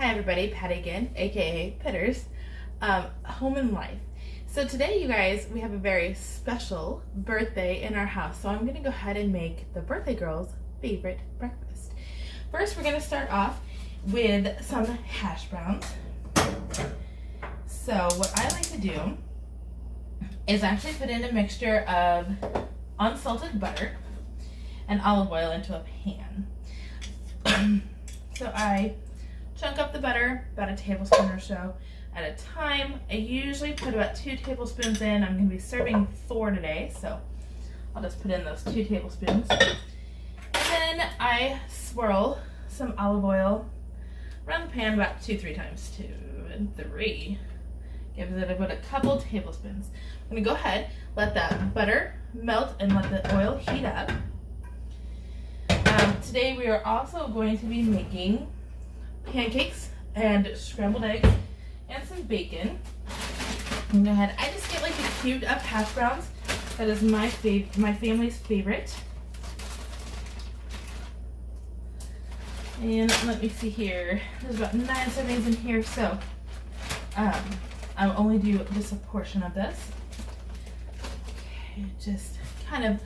Hi everybody, Patty again, aka Pitters, Home and Life. So today, you guys, we have a very special birthday in our house. So I'm gonna go ahead and make the birthday girl's favorite breakfast. First, we're gonna start off with some hash browns. So what I like to do is actually put in a mixture of unsalted butter and olive oil into a pan. So I chunk up the butter, about a tablespoon or so at a time. I usually put about 2 tablespoons in. I'm going to be serving 4 today, so I'll just put in those 2 tablespoons. And then I swirl some olive oil around the pan about 2-3 times. 2 and 3. Gives it about a couple tablespoons. I'm going to go ahead, let that butter melt and let the oil heat up. Today we are also going to be making pancakes and scrambled eggs and some bacon. And go ahead. I just get like the cubed up hash browns. That is my family's favorite. And let me see here. There's about 9 servings in here, so I'll only do just a portion of this. Okay, just kind of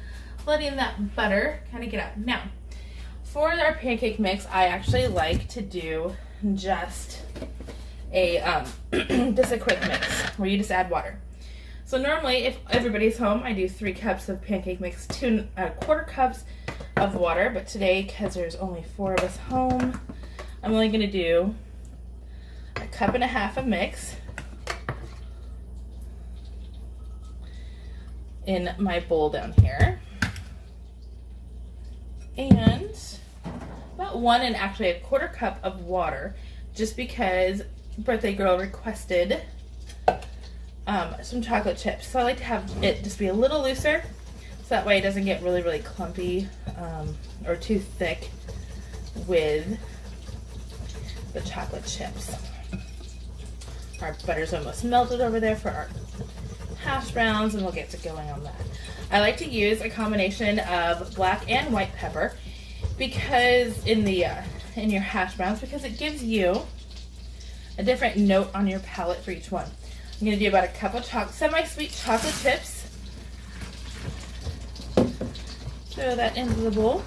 letting that butter kind of get out. Now, for our pancake mix, I actually like to do just a quick mix where you just add water. So normally, if everybody's home, I do 3 cups of pancake mix, 2 1/4 cups of water. But today, because there's only 4 of us home, I'm only going to do 1.5 cups of mix in my bowl down here, and about 1 and actually 1/4 cup of water, just because birthday girl requested some chocolate chips. So I like to have it just be a little looser, so that way it doesn't get really, really clumpy or too thick with the chocolate chips. Our butter's almost melted over there for our hash browns, and we'll get to going on that. I like to use a combination of black and white pepper because in your hash browns, because it gives you a different note on your palate for each one. I'm going to do about 1 cup of semi-sweet chocolate chips. Throw that into the bowl.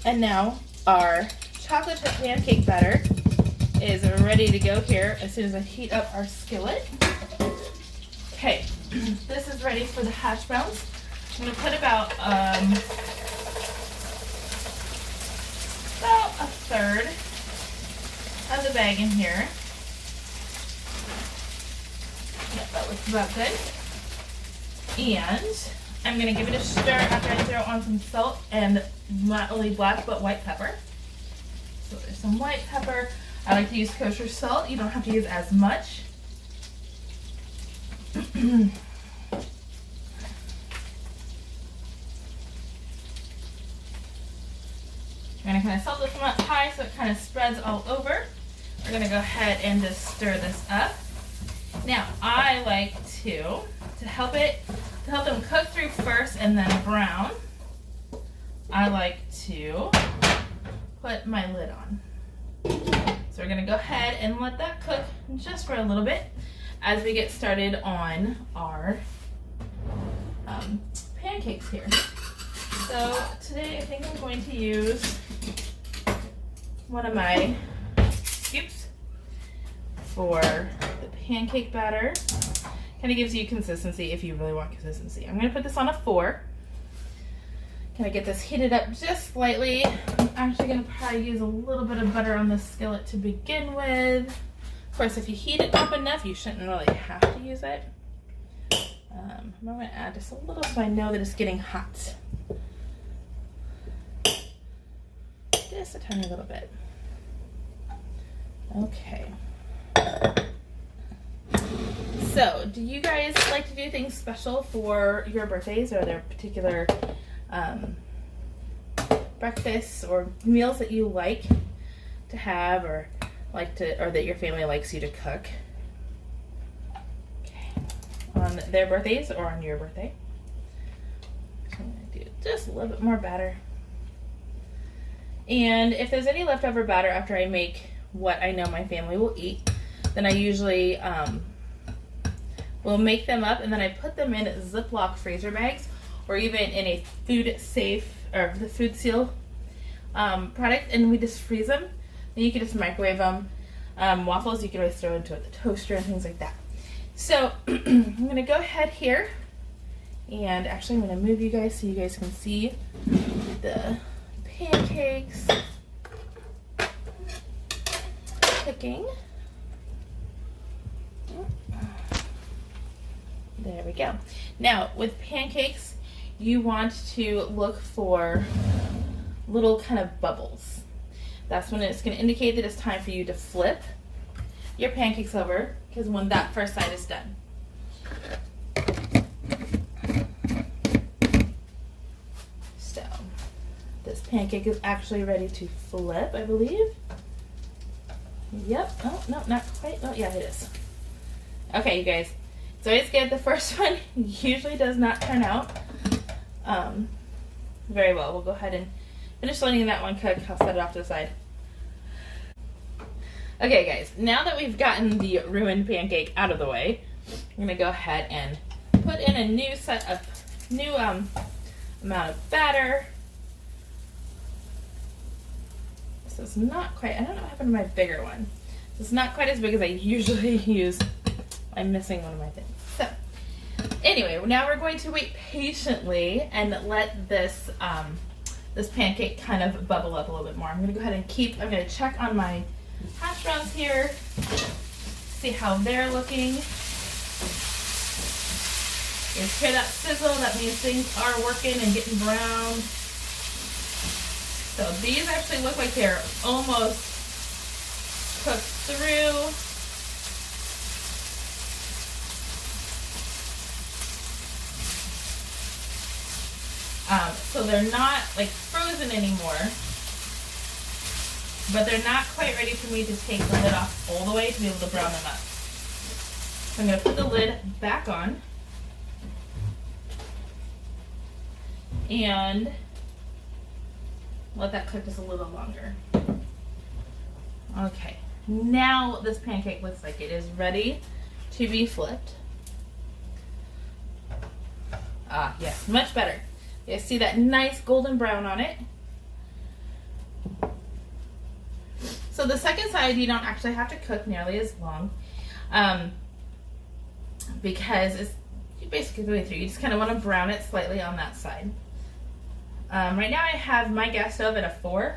And now our chocolate chip pancake batter is ready to go here as soon as I heat up our skillet. Okay, this is ready for the hash browns. I'm going to put about 1/3 of the bag in here. Yep, that looks about good. And I'm going to give it a stir after I throw on some salt and not only black but white pepper. So there's some white pepper. I like to use kosher salt. You don't have to use as much. I'm going to kind of salt this one up high so it kind of spreads all over. We're going to go ahead and just stir this up. Now, I like to help them cook through first and then brown, I like to put my lid on. So we're going to go ahead and let that cook just for a little bit as we get started on our pancakes here. So today I think I'm going to use one of my scoops for the pancake batter. Kind of gives you consistency if you really want consistency. I'm going to put this on a 4. Can I get this heated up just slightly? I'm actually going to probably use a little bit of butter on the skillet to begin with. Of course, if you heat it up enough, you shouldn't really have to use it. I'm going to add just a little so I know that it's getting hot. Just a tiny little bit. Okay. So, do you guys like to do things special for your birthdays? Or are there particular breakfasts or meals that you like to have, or that your family likes you to cook? Okay. On their birthdays or on your birthday? I'm going to do just a little bit more batter. And if there's any leftover batter after I make what I know my family will eat, then I usually will make them up, and then I put them in Ziploc freezer bags, or even in a food safe or the Food Seal product, and we just freeze them. Then you can just microwave them. Waffles you can always throw into the toaster and things like that. So I'm gonna go ahead here, and actually I'm gonna move you guys so you guys can see the pancakes cooking. There we go. Now with pancakes, you want to look for little kind of bubbles. That's when it's going to indicate that it's time for you to flip your pancakes over, because when that first side is done. So this pancake is actually ready to flip, I believe. Yep. Oh, no, not quite. Oh, yeah, it is. Okay, you guys. It's always good. The first one usually does not turn out very well. We'll go ahead and finish letting that one cook. I'll set it off to the side. Okay, guys. Now that we've gotten the ruined pancake out of the way, I'm going to go ahead and put in a new amount of batter. This is not quite, I don't know what happened to my bigger one. This is not quite as big as I usually use. I'm missing one of my things. So, anyway, now we're going to wait patiently and let this this pancake kind of bubble up a little bit more. I'm going to go ahead and I'm going to check on my hash browns here, see how they're looking. You hear that sizzle? That means things are working and getting brown. So these actually look like they're almost cooked through. So they're not like frozen anymore, but they're not quite ready for me to take the lid off all the way to be able to brown them up. So I'm going to put the lid back on and let that cook just a little longer. Okay, now this pancake looks like it is ready to be flipped. Ah, yes, much better. You see that nice golden brown on it. So the second side you don't actually have to cook nearly as long because it's basically the way through. You just kind of want to brown it slightly on that side. Right now I have my gas stove at a 4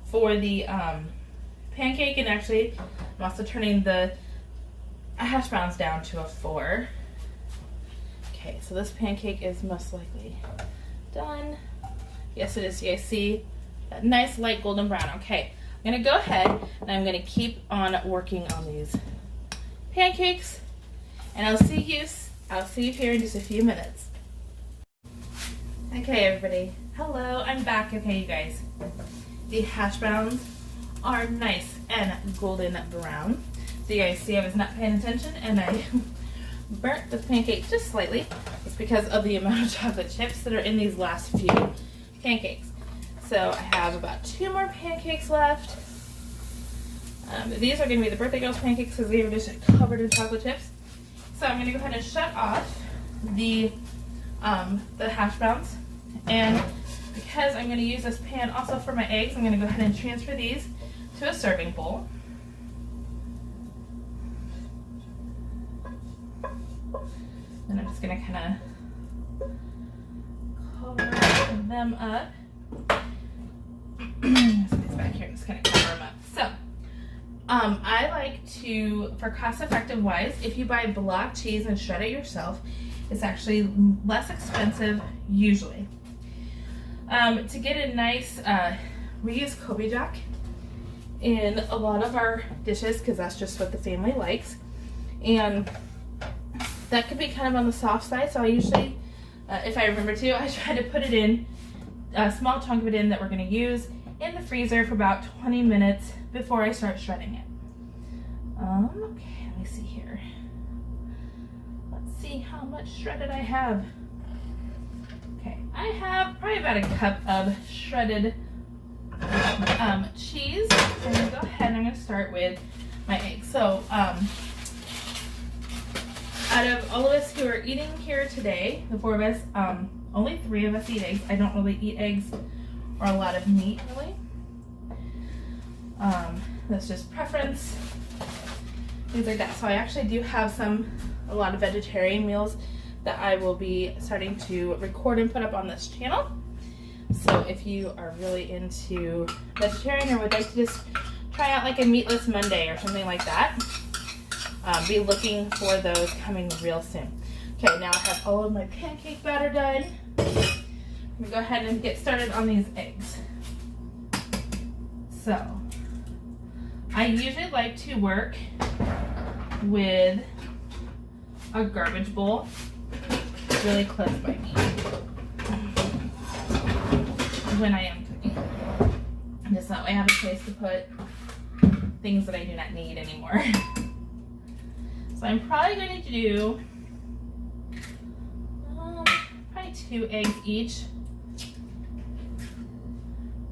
for the pancake, and actually I'm also turning the hash browns down to a 4. Okay, so this pancake is most likely done. Yes, it is. You guys see that nice light golden brown. Okay, I'm going to go ahead and I'm going to keep on working on these pancakes, and I'll see you here in just a few minutes. Okay, everybody. Hello, I'm back. Okay, you guys. The hash browns are nice and golden brown. So you guys see I was not paying attention and I burnt the pancake just slightly. It's because of the amount of chocolate chips that are in these last few pancakes. So I have about 2 more pancakes left. These are going to be the birthday girls pancakes because they were just covered in chocolate chips. So I'm going to go ahead and shut off the hash browns, and because I'm going to use this pan also for my eggs, I'm going to go ahead and transfer these to a serving bowl. And I'm just going to kind of cover them up. Let's put these back here and just kind of cover them up. So I like to, for cost effective wise, if you buy block cheese and shred it yourself, it's actually less expensive usually. To get a nice, we use Kobe Jack in a lot of our dishes because that's just what the family likes. And that could be kind of on the soft side, so I usually, if I remember to, I try to put it in, a small chunk of it in that we're going to use in the freezer for about 20 minutes before I start shredding it. Okay, let me see here. Let's see how much shredded I have. Okay, I have probably about a cup of shredded cheese. I'm going to go ahead and I'm going to start with my eggs. So, out of all of us who are eating here today, the 4 of us, only 3 of us eat eggs. I don't really eat eggs or a lot of meat, really. That's just preference, things like that. So I actually do have a lot of vegetarian meals that I will be starting to record and put up on this channel. So if you are really into vegetarian or would like to just try out like a meatless Monday or something like that, be looking for those coming real soon. Okay, now I have all of my pancake batter done. I'm gonna go ahead and get started on these eggs. So, I usually like to work with a garbage bowl really close by me when I am cooking. Just that way I have a place to put things that I do not need anymore. So I'm probably going to do probably 2 eggs each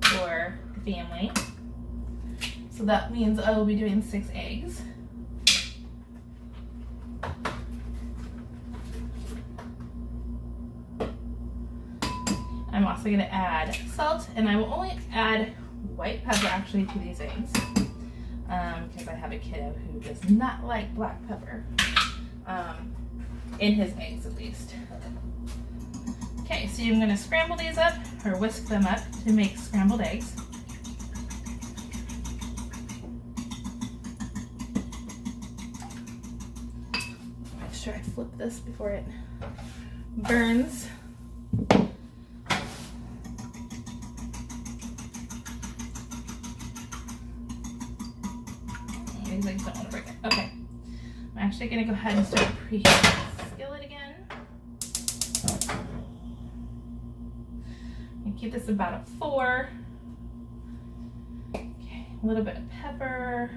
for the family. So that means I will be doing 6 eggs. I'm also going to add salt, and I will only add white pepper actually to these eggs because I have a kiddo who does not like black pepper in his eggs, at least. Okay, so I'm going to scramble these up or whisk them up to make scrambled eggs. Make sure I flip this before it burns. These eggs don't want to break it. Okay. I'm actually going to go ahead and start preheating the skillet again. And keep this about a 4. Okay, a little bit of pepper.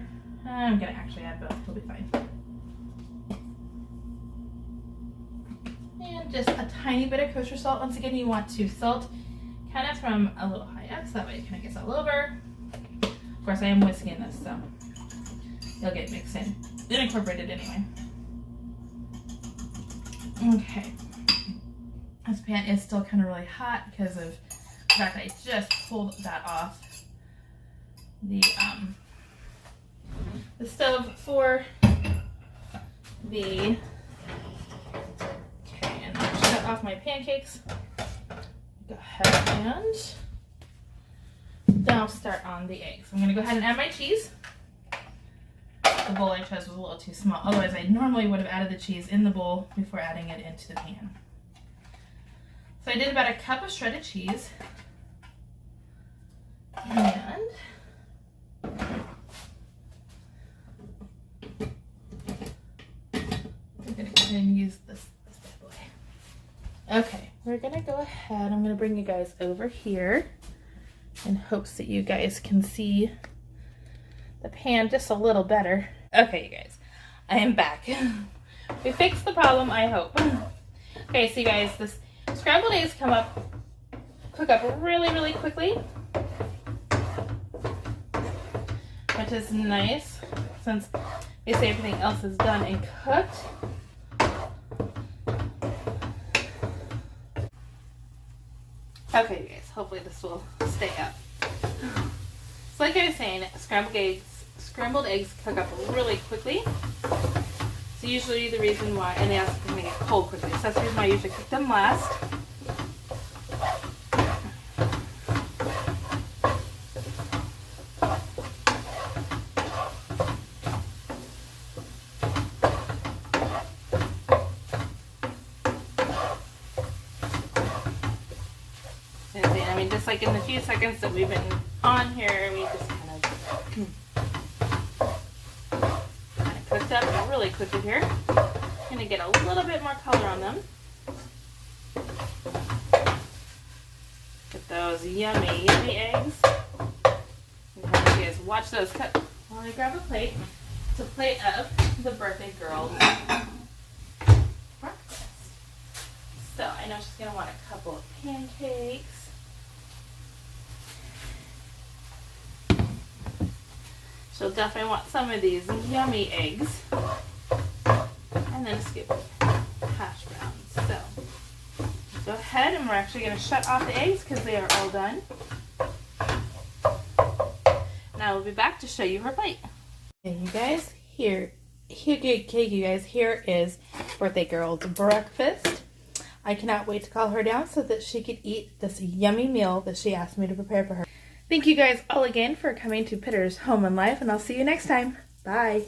I'm going to actually add both. It'll be fine. And just a tiny bit of kosher salt. Once again, you want to salt kind of from a little high up, so that way it kind of gets all over. Of course, I am whisking this, so it'll get mixed in and incorporated anyway. Okay. This pan is still kind of really hot because of the fact that I just pulled that off the stove for the. Okay, and I'll shut off my pancakes. Go ahead and now start on the eggs. I'm going to go ahead and add my cheese. The bowl I chose was a little too small. Otherwise, I normally would have added the cheese in the bowl before adding it into the pan. So I did about a cup of shredded cheese. And I'm going to go ahead and use this bad boy. Okay, we're going to go ahead. I'm going to bring you guys over here in hopes that you guys can see the pan just a little better. Okay, you guys, I am back. We fixed the problem, I hope. Okay, so you guys, this scrambled eggs cook up really, really quickly, which is nice since basically everything else is done and cooked. Okay, you guys, hopefully this will stay up. So like I was saying, scrambled eggs cook up really quickly. So usually the reason why, and they also can get cold quickly. So that's the reason why I usually cook them last. I mean, just like in the few seconds that we've been on here, we just kind of cooked up really quickly here. Gonna get a little bit more color on them. Get those yummy, yummy eggs. And have you guys watch those cook while I grab a plate. It's a plate of the birthday girl's breakfast. So I know she's gonna want a couple of pancakes. She'll definitely want some of these yummy eggs. And then a scoop of hash browns. So go ahead, and we're actually going to shut off the eggs because they are all done. Now we'll be back to show you her plate. Okay, you guys, here you guys, here is birthday girl's breakfast. I cannot wait to call her down so that she could eat this yummy meal that she asked me to prepare for her. Thank you guys all again for coming to Pitter's Home and Life, and I'll see you next time. Bye.